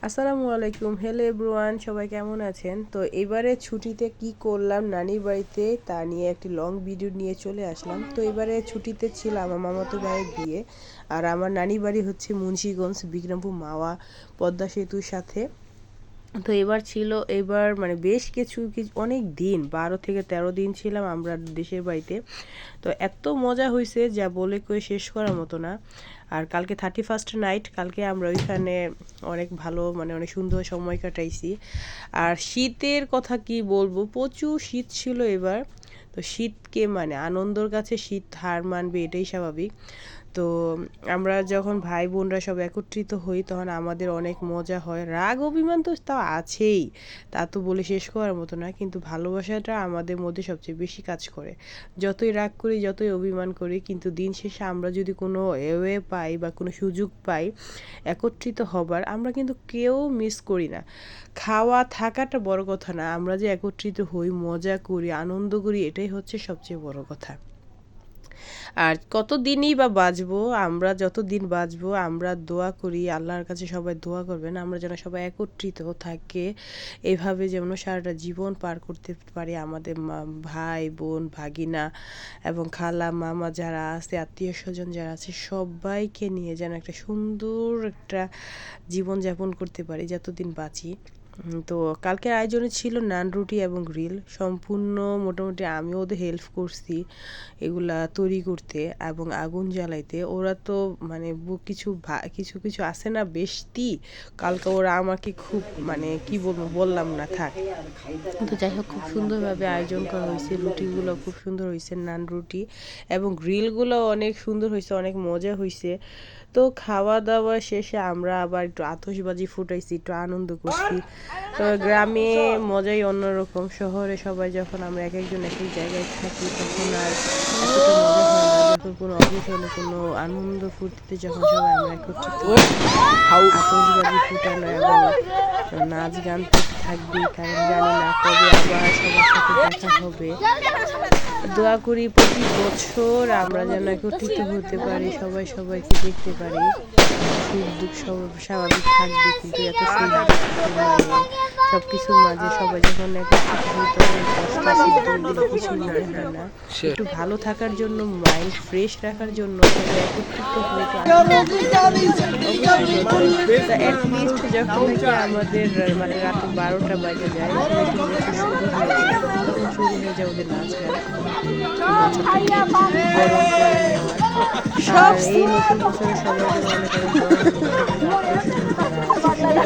আসসালামু আলাইকুম, hello everyone, সবাই কেমন আছেন? তো এবারে ছুটিতে কি করলাম নানির বাড়িতে তা নিয়ে একটি লং ভিডিও নিয়ে চলে আসলাম। তো এবারে ছুটিতে ছিলাম আমার মামাতো ভাইয়ের বিয়ে। আর আমার নানির বাড়ি হচ্ছে মুন্সিগঞ্জ, বিক্রমপুর মাওয়া পদ্মা সেতুর সাথে। তো এবার মানে বেশ কিছু অনেক দিন 12 থেকে 13 দিন ছিলাম আমরা দেশের বাড়িতে। তো এত মজা হয়েছে যা বলে কয়ে শেষ করার মতো না। আর কালকে 31st নাইট, কালকে আমরা ওইখানে অনেক ভালো মানে অনেক সুন্দর সময় কাটাইছি। আর শীতের কথা কি বলবো, প্রচুর শীত ছিল এবার। তো শীতকে মানে আনন্দর কাছে শীত হার মানবে, এটাই স্বাভাবিক। তো আমরা যখন ভাই বোনরা সব একত্রিত হই তখন আমাদের অনেক মজা হয়। রাগ অভিমান তো তাও আছেই, তা তো বলে শেষ করার মতো না, কিন্তু ভালোবাসাটা আমাদের মধ্যে সবচেয়ে বেশি কাজ করে। যতই রাগ করি, যতই অভিমান করি, কিন্তু দিন শেষে আমরা যদি কোনো ওয়ে পাই বা কোনো সুযোগ পাই একত্রিত হবার, আমরা কিন্তু কেউ মিস করি না। খাওয়া থাকাটা বড় কথা না, আমরা যে একত্রিত হই, মজা করি, আনন্দ করি, এটাই হচ্ছে সবচেয়ে বড় কথা। আর কতদিনই বা বাঁচবো, আমরা যতদিন বাঁচবো আমরা দোয়া করি আল্লাহর কাছে, সবাই দোয়া করবেন আমরা যেন সবাই একত্রিত থাকে, এভাবে যেন সারাটা জীবন পার করতে পারি। আমাদের ভাই বোন ভাগিনা এবং খালা মামা যারা আছে, আত্মীয় স্বজন যারা আছে, সবাইকে নিয়ে যেন একটা সুন্দর একটা জীবন যাপন করতে পারি যতদিন বাঁচি। তো কালকের আয়োজনে ছিল নান রুটি এবং গ্রিল, সম্পূর্ণ মোটামুটি আমি ওদের হেল্প করছি এগুলা তৈরি করতে এবং আগুন জ্বালাইতে। ওরা তো মানে কিছু কিছু কিছু আছে না বেশতি, কালকে ওরা আমাকে খুব মানে কি বলবো বললাম না থাক। তো যাই হোক, খুব সুন্দরভাবে আয়োজন করা হয়েছে, রুটিগুলো খুব সুন্দর হয়েছে, নান রুটি এবং গ্রিলগুলো অনেক সুন্দর হয়েছে, অনেক মজা হয়েছে। তো খাওয়া দাওয়া শেষে আমরা আবার একটু আতশবাজি ফুটাইছি, একটু আনন্দ করছি। তো গ্রামে মজাই অন্যরকম, শহরে সবাই যখন আমরা এক একজন এক এক জায়গায় থাকি তখন আর এতটা মজা হয় না। যখন কোনো অকেশনে কোনো আনন্দ ফুর্তিতে যখন সবাই আমরা একত্রিত আতশবাজি ফুটানো এবং নাচ গান তো থাকবেই, কারণ জানি না কবে আবার সবার সাথে দেখা হবে। দোয়া করি প্রতি বছর আমরা যেন একত্রিত হতে পারি, সবাই সবাইকে দেখতে পারি। সুখ দুঃখ সব স্বাভাবিক থাকবে, কিন্তু এত সুখ দুঃখ মানে সব কিছুর মাঝে সবাই যখন একত্রিত হই তখন কষ্ট এগুলো কিছুই মনে হয় না। একটু ভালো থাকার জন্য, মাইন্ড ফ্রেশ রাখার জন্য সবাই একত্রিত হয়ে অ্যাটলিস্ট যখন থেকে আমাদের মানে রাত 12টা বাজে যায়, নতুন বছর শুরু হয়ে যায়, তখন শুরু হয়ে যায় ওদের নাচ গান, বছরটাকে বরণ করে নেওয়ার। আর এই নতুন বছরে সবাই যেন অনেক অনেক